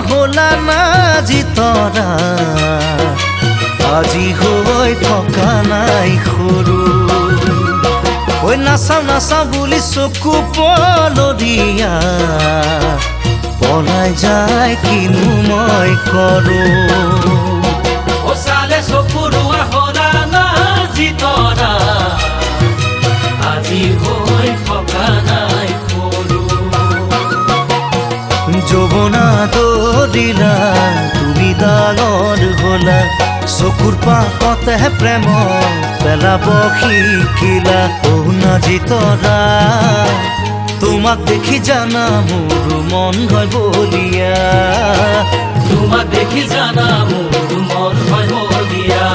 হলা না জিতৰা আজি হৈ থকা নাই সৰু ঐ নাচাও নাচাও বুলি চকু পলৰিয়া পলাই যায় কিনো মই কৰো চালে চকুৰুৱা হলা না জিতৰা আজি হৈ থকা নাই সৰু যৌৱনা দৌৰিলা তুমি ডাঙৰ হলা চকুৰ পাকতে প্ৰেম পেলাব শিকিলা ও না জিতৰা তোমাক দেখি জানা মোৰ মন হয় বলিয়া তোমাক দেখি জানা মোৰ মন হয় বলিয়া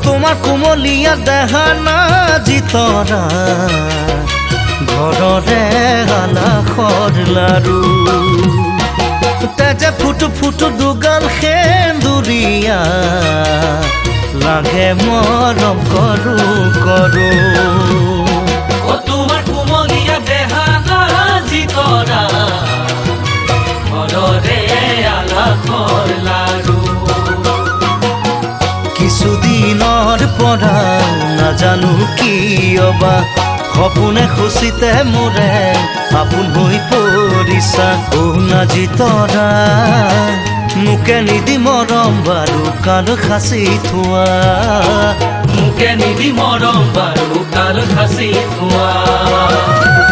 তোমাৰ কোমলীয়া দেহা না জিতৰা ঘৰৰে আলাসৰ লাৰু তেজে ফুটু ফুটু দুগাল সেন্দুৰীয়া লাগে মৰম কৰো কৰো তোমাৰ কোমলীয়া দেহা না জিতৰা ঘৰৰে আলাসৰ লাৰু কিছুদিনৰ পৰা নাজানো কিয়বা সপোনে খুচিতে মোৰে আপোন হৈ পৰিছা ও না জিতৰা মোকে নিদি মৰম বাৰু কাল সাঁচি থোৱা মোকে নিদি মৰম বাৰু কাল সাঁচি থোৱা